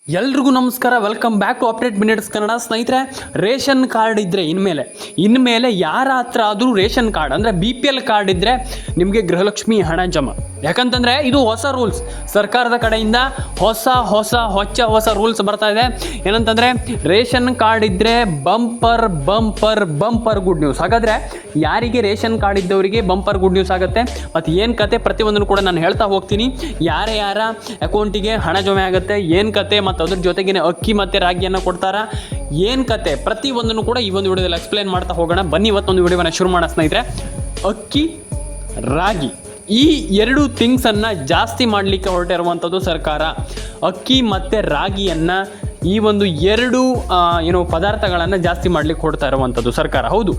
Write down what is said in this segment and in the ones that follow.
ಎಲ್ರಿಗೂ ನಮಸ್ಕಾರ, welcome back to update minutes Kannada. ಸ್ನೇಹಿತರೆ, ರೇಷನ್ ಕಾರ್ಡ್ ಇದ್ದರೆ ಇನ್ಮೇಲೆ ಯಾರ ಹತ್ರ ಆದರೂ ರೇಷನ್ ಕಾರ್ಡ್ ಅಂದರೆ BPL ಕಾರ್ಡ್ ಇದ್ದರೆ ನಿಮಗೆ ಗೃಹಲಕ್ಷ್ಮಿ ಹಣ ಜಮಾ. ಯಾಕಂತಂದರೆ ಇದು ಹೊಸ ರೂಲ್ಸ್, ಸರ್ಕಾರದ ಕಡೆಯಿಂದ ಹೊಸ ರೂಲ್ಸ್ ಬರ್ತಾ ಇದೆ. ಏನಂತಂದರೆ ರೇಷನ್ ಕಾರ್ಡ್ ಇದ್ದರೆ ಬಂಪರ್ ಗುಡ್ ನ್ಯೂಸ್. ಹಾಗಾದರೆ ಯಾರಿಗೆ ರೇಷನ್ ಕಾರ್ಡ್ ಇದ್ದವರಿಗೆ ಬಂಪರ್ ಗುಡ್ ನ್ಯೂಸ್ ಆಗುತ್ತೆ. ಮತ್ತು ಏನು ಕತೆ ಪ್ರತಿಯೊಂದನ್ನು ಕೂಡ ನಾನು ಹೇಳ್ತಾ ಹೋಗ್ತೀನಿ. ಯಾರ ಅಕೌಂಟಿಗೆ ಹಣ ಜಮೆ ಆಗುತ್ತೆ, ಏನು ಕತೆ, ಮತ್ತು ಅದ್ರ ಜೊತೆಗೇನೆ ಅಕ್ಕಿ ಮತ್ತು ರಾಗಿಯನ್ನು ಕೊಡ್ತಾರಾ, ಏನು ಕತೆ ಪ್ರತಿಯೊಂದನ್ನು ಕೂಡ ಈ ಒಂದು ವಿಡಿಯೋದಲ್ಲಿ ಎಕ್ಸ್ಪ್ಲೇನ್ ಮಾಡ್ತಾ ಹೋಗೋಣ. ಬನ್ನಿ ಇವತ್ತೊಂದು ವಿಡಿಯೋವನ್ನು ಶುರು ಮಾಡೋಣ ಸ್ನೇಹಿತರೆ. ಅಕ್ಕಿ, ರಾಗಿ ಈ ಎರಡು ಥಿಂಗ್ಸನ್ನು ಜಾಸ್ತಿ ಮಾಡಲಿಕ್ಕೆ ಹೊರಟಿರುವಂಥದ್ದು ಸರ್ಕಾರ. ಅಕ್ಕಿ ಮತ್ತು ರಾಗಿಯನ್ನು ಈ ಒಂದು ಎರಡು ಪದಾರ್ಥಗಳನ್ನು ಜಾಸ್ತಿ ಮಾಡಲಿಕ್ಕೆ ಕೊಡ್ತಾ ಇರುವಂಥದ್ದು ಸರ್ಕಾರ. ಹೌದು,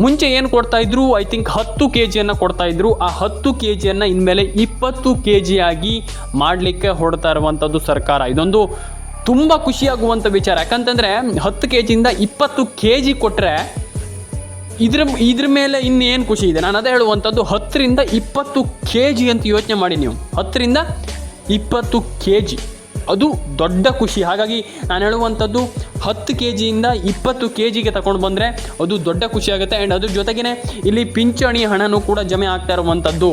ಮುಂಚೆ ಏನು ಕೊಡ್ತಾಯಿದ್ರು, ಐ ಥಿಂಕ್ 10 kg ಕೊಡ್ತಾಯಿದ್ರು. ಆ 10 kg ಇನ್ಮೇಲೆ 20 kg ಆಗಿ ಮಾಡಲಿಕ್ಕೆ ಹೊಡ್ತಾ ಇರುವಂಥದ್ದು ಸರ್ಕಾರ. ಇದೊಂದು ತುಂಬ ಖುಷಿಯಾಗುವಂಥ ವಿಚಾರ. ಯಾಕಂತಂದರೆ 10 kg 20 kg ಕೊಟ್ಟರೆ ಇದ್ರ ಮೇಲೆ ಇನ್ನೇನು ಖುಷಿ ಇದೆ. ನಾನು ಅದೇ ಹೇಳುವಂಥದ್ದು, 10ರಿಂದ 20 kg ಅಂತ ಯೋಚನೆ ಮಾಡಿ ನೀವು. 10ರಿಂದ 20 kg ಅದು ದೊಡ್ಡ ಖುಷಿ. ಹಾಗಾಗಿ ನಾನು ಹೇಳುವಂಥದ್ದು 10 kg 20 kg ತಗೊಂಡು ಬಂದರೆ ಅದು ದೊಡ್ಡ ಖುಷಿ ಆಗುತ್ತೆ. ಆ್ಯಂಡ್ ಅದ್ರ ಜೊತೆಗೇ ಇಲ್ಲಿ ಪಿಂಚಣಿ ಹಣನೂ ಕೂಡ ಜಮೆ ಆಗ್ತಾ ಇರುವಂಥದ್ದು.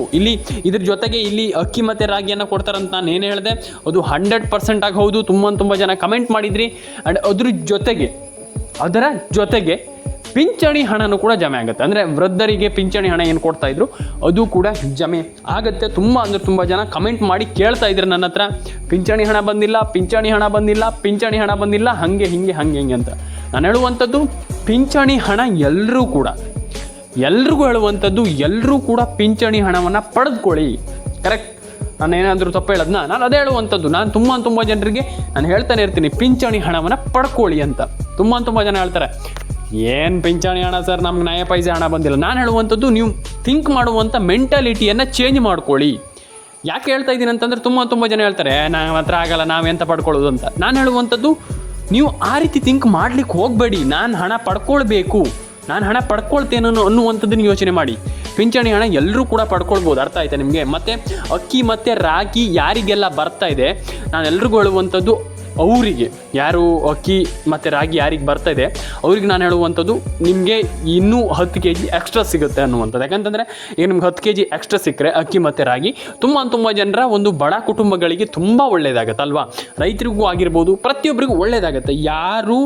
ಇದ್ರ ಜೊತೆಗೆ ಇಲ್ಲಿ ಅಕ್ಕಿ ಮತ್ತು ರಾಗಿಯನ್ನು ಕೊಡ್ತಾರಂತ ನಾನು ಏನು ಹೇಳಿದೆ, ಅದು 100% ಆಗಿ ಹೌದು. ತುಂಬ ಜನ ಕಮೆಂಟ್ ಮಾಡಿದ್ರಿ. ಆ್ಯಂಡ್ ಅದರ ಜೊತೆಗೆ ಪಿಂಚಣಿ ಹಣನೂ ಕೂಡ ಜಮೆ ಆಗುತ್ತೆ. ಅಂದರೆ ವೃದ್ಧರಿಗೆ ಪಿಂಚಣಿ ಹಣ ಏನು ಕೊಡ್ತಾಯಿದ್ರು ಅದು ಕೂಡ ಜಮೆ ಆಗುತ್ತೆ. ತುಂಬ ಜನ ಕಮೆಂಟ್ ಮಾಡಿ ಕೇಳ್ತಾ ಇದ್ರು ನನ್ನ ಹತ್ರ, ಪಿಂಚಣಿ ಹಣ ಬಂದಿಲ್ಲ ಹಾಗೆ ಹಿಂಗೆ ಅಂತ. ನಾನು ಹೇಳುವಂಥದ್ದು, ಪಿಂಚಣಿ ಹಣ ಎಲ್ರಿಗೂ ಹೇಳುವಂಥದ್ದು, ಎಲ್ಲರೂ ಕೂಡ ಪಿಂಚಣಿ ಹಣವನ್ನು ಪಡೆದುಕೊಳ್ಳಿ. ಕರೆಕ್ಟ್, ನಾನು ಏನಾದರೂ ತಪ್ಪು ಹೇಳೋದನ್ನ ನಾನು ಅದೇ ಹೇಳುವಂಥದ್ದು. ನಾನು ತುಂಬ ಜನರಿಗೆ ನಾನು ಹೇಳ್ತಾನೆ ಇರ್ತೀನಿ, ಪಿಂಚಣಿ ಹಣವನ್ನು ಪಡ್ಕೊಳ್ಳಿ ಅಂತ. ತುಂಬ ಜನ ಹೇಳ್ತಾರೆ, ಏನು ಪಿಂಚಣಿ ಹಣ ಸರ್, ನಮ್ಗೆ ನಯ ಪೈಸೆ ಹಣ ಬಂದಿಲ್ಲ. ನಾನು ಹೇಳುವಂಥದ್ದು, ನೀವು ಥಿಂಕ್ ಮಾಡುವಂಥ ಮೆಂಟಾಲಿಟಿಯನ್ನು ಚೇಂಜ್ ಮಾಡ್ಕೊಳ್ಳಿ. ಯಾಕೆ ಹೇಳ್ತಾ ಇದ್ದೀನಿ ಅಂತಂದರೆ, ತುಂಬ ಜನ ಹೇಳ್ತಾರೆ, ನಮ್ಮ ಹತ್ರ ಆಗಲ್ಲ, ನಾವೆಂತ ಪಡ್ಕೊಳ್ಳೋದು ಅಂತ. ನಾನು ಹೇಳುವಂಥದ್ದು, ನೀವು ಆ ರೀತಿ ಥಿಂಕ್ ಮಾಡ್ಲಿಕ್ಕೆ ಹೋಗಬೇಡಿ. ನಾನು ಹಣ ಪಡ್ಕೊಳ್ಬೇಕು, ನಾನು ಹಣ ಪಡ್ಕೊಳ್ತೇನೆ ಅನ್ನುವಂಥದ್ದನ್ನು ಯೋಚನೆ ಮಾಡಿ. ಪಿಂಚಣಿ ಹಣ ಎಲ್ಲರೂ ಕೂಡ ಪಡ್ಕೊಳ್ಬೋದು. ಅರ್ಥ ಆಯ್ತಾ ನಿಮಗೆ? ಮತ್ತು ಅಕ್ಕಿ ಮತ್ತು ರಾಗಿ ಯಾರಿಗೆಲ್ಲ ಬರ್ತಾ ಇದೆ, ನಾನು ಎಲ್ರಿಗೂ ಹೇಳುವಂಥದ್ದು, ಅವರಿಗೆ ಯಾರು ಅಕ್ಕಿ ಮತ್ತು ರಾಗಿ ಯಾರಿಗೆ ಬರ್ತಾ ಇದೆ ಅವ್ರಿಗೆ ನಾನು ಹೇಳುವಂಥದ್ದು, ನಿಮಗೆ ಇನ್ನೂ 10 kg ಎಕ್ಸ್ಟ್ರಾ ಸಿಗುತ್ತೆ ಅನ್ನುವಂಥದ್ದು. ಯಾಕಂತಂದರೆ ಈಗ ನಿಮ್ಗೆ 10 kg ಎಕ್ಸ್ಟ್ರಾ ಸಿಕ್ಕರೆ ಅಕ್ಕಿ ಮತ್ತು ರಾಗಿ ತುಂಬ ಜನರ ಒಂದು ಬಡ ಕುಟುಂಬಗಳಿಗೆ ತುಂಬ ಒಳ್ಳೆಯದಾಗುತ್ತೆ ಅಲ್ವಾ. ರೈತರಿಗೂ ಆಗಿರ್ಬೋದು, ಪ್ರತಿಯೊಬ್ಬರಿಗೂ ಒಳ್ಳೆಯದಾಗುತ್ತೆ. ಯಾರು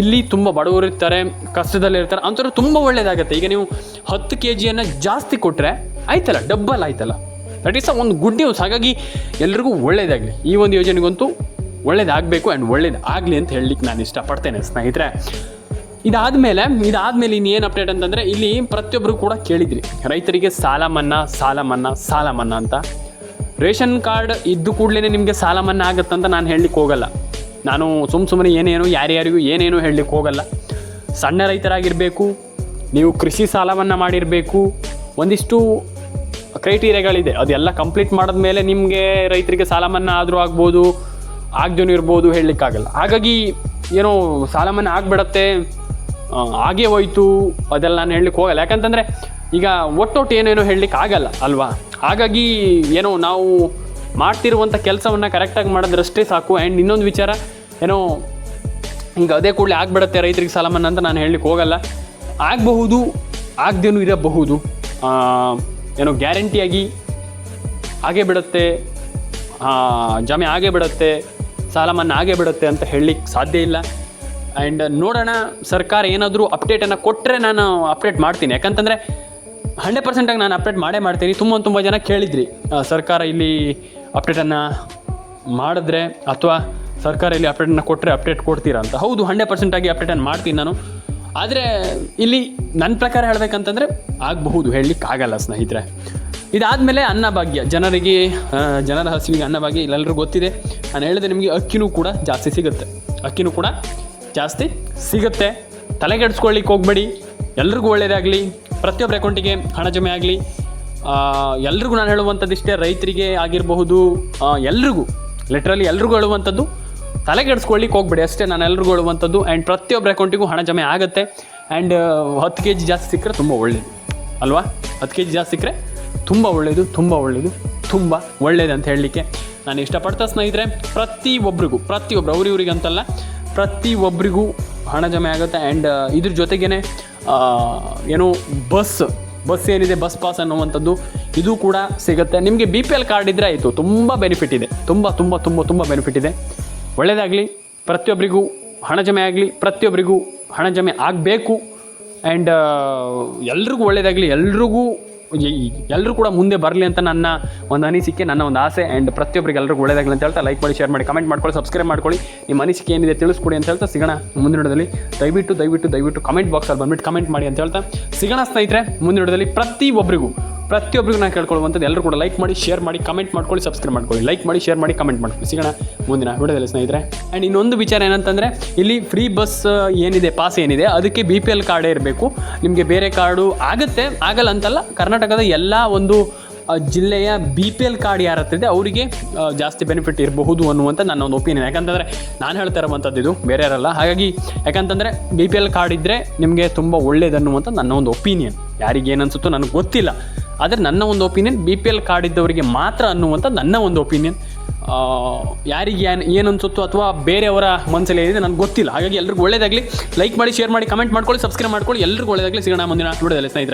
ಇಲ್ಲಿ ತುಂಬ ಬಡವರು ಇರ್ತಾರೆ, ಕಷ್ಟದಲ್ಲಿರ್ತಾರೆ ಅಂಥವ್ರು ತುಂಬ ಒಳ್ಳೆಯದಾಗುತ್ತೆ. ಈಗ ನೀವು 10 kg ಜಾಸ್ತಿ ಕೊಟ್ಟರೆ ಆಯ್ತಲ್ಲ, ಡಬ್ಬಲ್ ಆಯ್ತಲ್ಲ. ದಟ್ ಈಸ್ ಒಂದು ಗುಡ್ ನ್ಯೂಸ್. ಹಾಗಾಗಿ ಎಲ್ರಿಗೂ ಒಳ್ಳೆಯದಾಗಲಿ. ಈ ಒಂದು ಯೋಜನೆಗಂತೂ ಒಳ್ಳೇದಾಗಬೇಕು ಆ್ಯಂಡ್ ಒಳ್ಳೇದಾಗಲಿ ಅಂತ ಹೇಳಲಿಕ್ಕೆ ನಾನು ಇಷ್ಟಪಡ್ತೇನೆ ಸ್ನೇಹಿತರೆ. ಇದಾದಮೇಲೆ ಇನ್ನೇನು ಅಪ್ಡೇಟ್ ಅಂತಂದರೆ, ಇಲ್ಲಿ ಪ್ರತಿಯೊಬ್ಬರು ಕೂಡ ಕೇಳಿದ್ರಿ, ರೈತರಿಗೆ ಸಾಲ ಮನ್ನಾ ಅಂತ. ರೇಷನ್ ಕಾರ್ಡ್ ಇದ್ದು ಕೂಡಲೇ ನಿಮಗೆ ಸಾಲ ಮನ್ನಾ ಆಗುತ್ತಂತ ನಾನು ಹೇಳಲಿಕ್ಕೆ ಹೋಗಲ್ಲ. ನಾನು ಸುಮ್ಮನೆ ಯಾರ್ಯಾರಿಗೂ ಏನೇನು ಹೇಳಲಿಕ್ಕೆ ಹೋಗಲ್ಲ. ಸಣ್ಣ ರೈತರಾಗಿರಬೇಕು, ನೀವು ಕೃಷಿ ಸಾಲವನ್ನು ಮಾಡಿರಬೇಕು, ಒಂದಿಷ್ಟು ಕ್ರೈಟೀರಿಯಾಗಳಿದೆ. ಅದೆಲ್ಲ ಕಂಪ್ಲೀಟ್ ಮಾಡಿದ್ಮೇಲೆ ನಿಮಗೆ ರೈತರಿಗೆ ಸಾಲ ಮನ್ನಾ ಆದರೂ ಆಗ್ಬೋದು, ಆಗದೇನೂ ಇರ್ಬೋದು, ಹೇಳಲಿಕ್ಕಾಗಲ್ಲ. ಹಾಗಾಗಿ ಸಾಲ ಮನ್ನಾ ಆಗಿಬಿಡತ್ತೆ, ಆಗೇ ಹೋಯ್ತು ಅದೆಲ್ಲ ನಾನು ಹೇಳಲಿಕ್ಕೆ ಹೋಗಲ್ಲ. ಯಾಕಂತಂದರೆ ಈಗ ಒಟ್ಟೊಟ್ಟು ಏನೇನೋ ಹೇಳಲಿಕ್ಕೆ ಆಗಲ್ಲ ಅಲ್ವಾ. ಹಾಗಾಗಿ ನಾವು ಮಾಡ್ತಿರುವಂಥ ಕೆಲಸವನ್ನು ಕರೆಕ್ಟಾಗಿ ಮಾಡಿದ್ರಷ್ಟೇ ಸಾಕು. ಆ್ಯಂಡ್ ಇನ್ನೊಂದು ವಿಚಾರ, ಈಗ ಅದೇ ಕೂಡಲೇ ಆಗಿಬಿಡತ್ತೆ ರೈತರಿಗೆ ಸಾಲ ಮನ್ನಾ ಅಂತ ನಾನು ಹೇಳಲಿಕ್ಕೆ ಹೋಗಲ್ಲ. ಆಗಬಹುದು, ಆಗದೇನೂ ಇರಬಹುದು. ಗ್ಯಾರಂಟಿಯಾಗಿ ಆಗೇ ಬಿಡುತ್ತೆ, ಜಮೆ ಆಗೇ ಬಿಡುತ್ತೆ, ಸಾಲ ಮನ್ನಾ ಆಗೇ ಬಿಡುತ್ತೆ ಅಂತ ಹೇಳಲಿಕ್ಕೆ ಸಾಧ್ಯ ಇಲ್ಲ. ಆ್ಯಂಡ್ ನೋಡೋಣ, ಸರ್ಕಾರ ಏನಾದರೂ ಅಪ್ಡೇಟನ್ನು ಕೊಟ್ಟರೆ ನಾನು ಅಪ್ಡೇಟ್ ಮಾಡ್ತೀನಿ. ಯಾಕಂತಂದರೆ 100% ನಾನು ಅಪ್ಡೇಟ್ ಮಾಡ್ತೀನಿ. ತುಂಬ ಜನ ಕೇಳಿದ್ರಿ, ಸರ್ಕಾರ ಇಲ್ಲಿ ಅಪ್ಡೇಟನ್ನು ಮಾಡಿದ್ರೆ ಅಥವಾ ಸರ್ಕಾರ ಇಲ್ಲಿ ಅಪ್ಡೇಟನ್ನು ಕೊಟ್ಟರೆ ಅಪ್ಡೇಟ್ ಕೊಡ್ತೀರಾ ಅಂತ. ಹೌದು, 100% ಅಪ್ಡೇಟನ್ನು ಮಾಡ್ತೀನಿ ನಾನು. ಆದರೆ ಇಲ್ಲಿ ನನ್ನ ಪ್ರಕಾರ ಹೇಳಬೇಕಂತಂದರೆ ಆಗಬಹುದು, ಹೇಳಲಿಕ್ಕೆ ಆಗಲ್ಲ ಸ್ನೇಹಿತರೆ. ಇದಾದಮೇಲೆ ಅನ್ನಭಾಗ್ಯ, ಜನರ ಹಸಿವಿಗೆ ಅನ್ನಭಾಗ್ಯ ಇಲ್ಲೆಲ್ಲರೂ ಗೊತ್ತಿದೆ. ನಾನು ಹೇಳಿದೆ ನಿಮಗೆ, ಅಕ್ಕಿನೂ ಕೂಡ ಜಾಸ್ತಿ ಸಿಗುತ್ತೆ. ತಲೆಗೆಡಿಸ್ಕೊಳ್ಳಿಕ್ಕೆ ಹೋಗಬೇಡಿ. ಎಲ್ರಿಗೂ ಒಳ್ಳೆಯದಾಗಲಿ, ಪ್ರತಿಯೊಬ್ಬರ ಅಕೌಂಟಿಗೆ ಹಣ ಜಮೆ ಆಗಲಿ. ಎಲ್ರಿಗೂ ನಾನು ಹೇಳುವಂಥದ್ದಿಷ್ಟೇ, ರೈತರಿಗೆ ಆಗಿರಬಹುದು, ಲಿಟ್ರಲಿ ಎಲ್ರಿಗೂ ಹೇಳುವಂಥದ್ದು, ತಲೆಗೆಡಿಸ್ಕೊಳ್ಳಿಕ್ಕೆ ಹೋಗಬೇಡಿ ಅಷ್ಟೇ ನಾನು ಎಲ್ರಿಗೂ ಹೇಳುವಂಥದ್ದು. ಆ್ಯಂಡ್ ಪ್ರತಿಯೊಬ್ಬರ ಅಕೌಂಟಿಗೂ ಹಣ ಜಮೆ ಆಗುತ್ತೆ. ಆ್ಯಂಡ್ 10 kg ಜಾಸ್ತಿ ಸಿಕ್ಕರೆ ತುಂಬ ಒಳ್ಳೆಯದು ಅಲ್ವಾ. 10 kg ಜಾಸ್ತಿ ಸಿಕ್ಕರೆ ತುಂಬ ಒಳ್ಳೆಯದು ಅಂತ ಹೇಳಲಿಕ್ಕೆ ನಾನು ಇಷ್ಟಪಡ್ತಾ ಸ್ನೇಹಿತರೆ ಪ್ರತಿಯೊಬ್ಬರು ಅವ್ರ ಇವರಿಗಂತಲ್ಲ ಪ್ರತಿಯೊಬ್ಬರಿಗೂ ಹಣ ಜಮೆ ಆಗುತ್ತೆ. ಆ್ಯಂಡ್ ಇದ್ರ ಜೊತೆಗೇ ಏನು ಬಸ್ ಏನಿದೆ ಬಸ್ ಪಾಸ್ ಅನ್ನುವಂಥದ್ದು ಇದು ಕೂಡ ಸಿಗುತ್ತೆ. ನಿಮಗೆ BPL ಕಾರ್ಡ್ ಇದ್ದರೆ ಆಯಿತು, ತುಂಬ ಬೆನಿಫಿಟ್ ಇದೆ, ತುಂಬ ಬೆನಿಫಿಟ್ ಇದೆ. ಒಳ್ಳೆಯದಾಗಲಿ, ಪ್ರತಿಯೊಬ್ಬರಿಗೂ ಹಣ ಜಮೆ ಆಗಲಿ, ಪ್ರತಿಯೊಬ್ಬರಿಗೂ ಹಣ ಜಮೆ ಆಗಬೇಕು. ಆ್ಯಂಡ್ ಎಲ್ರಿಗೂ ಒಳ್ಳೆಯದಾಗಲಿ, ಎಲ್ಲರೂ ಕೂಡ ಮುಂದೆ ಬರಲಿ ಅಂತ ನನ್ನ ಒಂದು ಅನಿಸಿಕೆ, ನನ್ನ ಒಂದು ಆಸೆ. ಆ್ಯಂಡ್ ಪ್ರತಿಯೊಬ್ಬರಿಗೆ ಎಲ್ಲರಿಗೂ ಒಳ್ಳೆಯದಾಗಲಿ ಅಂತ ಹೇಳ್ತಾ ಲೈಕ್ ಮಾಡಿ, ಶೇರ್ ಮಾಡಿ, ಕಮೆಂಟ್ ಮಾಡ್ಕೊಳ್ಳಿ, ಸಬ್ಸ್ಕ್ರೈಬ್ ಮಾಡ್ಕೊಳ್ಳಿ. ನಿಮ್ಮ ಅನಿಸಿಕೆ ಏನಿದೆ ತಿಳಿಸ್ಕೊಡಿ ಅಂತ ಹೇಳ್ತಾ ಸಿಗೋಣ ಮುಂದಿನ ವಿಡಿಯೋದಲ್ಲಿ. ದಯವಿಟ್ಟು ಕಮೆಂಟ್ ಬಾಕ್ಸಲ್ಲಿ ಬಂದ್ಬಿಟ್ಟು ಕಮೆಂಟ್ ಮಾಡಿ ಅಂತ ಹೇಳ್ತಾ ಸಿಗೋಣ ಸ್ನೇಹಿತರೆ ಮುಂದಿನ ವಿಡಿಯೋದಲ್ಲಿ. ಪ್ರತಿಯೊಬ್ಬರಿಗೂ ನಾನು ಕೇಳ್ಕೊಳ್ಳುವಂಥದ್ದು ಎಲ್ಲರೂ ಕೂಡ ಲೈಕ್ ಮಾಡಿ, ಶೇರ್ ಮಾಡಿ, ಕಮೆಂಟ್ ಮಾಡ್ಕೊಳ್ಳಿ, ಸಬ್ಸ್ಕ್ರೈಬ್ ಮಾಡ್ಕೊಳ್ಳಿ. ಲೈಕ್ ಮಾಡಿ, ಶೇರ್ ಮಾಡಿ, ಕಮೆಂಟ್ ಮಾಡ್ಕೊಳ್ಳಿ. ಸಿಗೋಣ ಮುಂದಿನ ವಿಡಿಯೋದಲ್ಲಿ ಸ್ನೇಹಿತರೆ. ಆ್ಯಂಡ್ ಇನ್ನೊಂದು ವಿಚಾರ ಏನಂತಂದರೆ, ಇಲ್ಲಿ ಫ್ರೀ ಬಸ್ ಏನಿದೆ, ಪಾಸ್ ಏನಿದೆ, ಅದಕ್ಕೆ BPL ಕಾರ್ಡೇ ಇರಬೇಕು. ನಿಮಗೆ ಬೇರೆ ಕಾರ್ಡು ಆಗಲ್ಲ ಅಂತಲ್ಲ. ಕರ್ನಾಟಕದ ಎಲ್ಲ ಒಂದು ಜಿಲ್ಲೆಯ BPL ಕಾರ್ಡ್ ಯಾರ ಹತ್ರ ಇದೆ ಅವರಿಗೆ ಜಾಸ್ತಿ ಬೆನಿಫಿಟ್ ಇರಬಹುದು ಅನ್ನುವಂಥ ನನ್ನ ಒಂದು ಒಪಿನಿಯನ್. ಯಾಕಂತಂದರೆ ನಾನು ಹೇಳ್ತಾ ಇರುವಂಥದ್ದು ಇದು, ಬೇರೆ ಯಾರಲ್ಲ. ಹಾಗಾಗಿ ಯಾಕಂತಂದರೆ BPL ಕಾರ್ಡ್ ಇದ್ದರೆ ನಿಮಗೆ ತುಂಬ ಒಳ್ಳೇದನ್ನುವಂಥ ನನ್ನ ಒಂದು ಒಪಿನಿಯನ್. ಯಾರಿಗೆ ಏನು ಅನಿಸುತ್ತೋ ನನಗೆ ಗೊತ್ತಿಲ್ಲ, ಆದರೆ ನನ್ನ ಒಂದು ಒಪಿನಿಯನ್ BPL ಕಾರ್ಡ್ ಇದ್ದವರಿಗೆ ಮಾತ್ರ ಅನ್ನುವಂಥ ನನ್ನ ಒಂದು ಒಪಿನಿಯನ್. ಯಾರಿಗೆ ಏನು ಅನಿಸುತ್ತೋ ಅಥವಾ ಬೇರೆಯವರ ಮನಸ್ಸಲ್ಲಿ ಏನಿದೆ ನನಗೆ ಗೊತ್ತಿಲ್ಲ. ಹಾಗಾಗಿ ಎಲ್ರಿಗೂ ಒಳ್ಳೆಯದಾಗಲಿ. ಲೈಕ್ ಮಾಡಿ, ಶೇರ್ ಮಾಡಿ, ಕಮೆಂಟ್ ಮಾಡ್ಕೊಳ್ಳಿ, ಸಬ್ಸ್ಕ್ರೈಬ್ ಮಾಡ್ಕೊಳ್ಳಿ. ಎಲ್ರಿಗೂ ಒಳ್ಳೆಯದಾಗಲಿ. ಸಿಗೋಣ ಮುಂದಿನ ವಿಡಿಯೋದಲ್ಲಿ ಸ್ನೇಹಿತರೆ.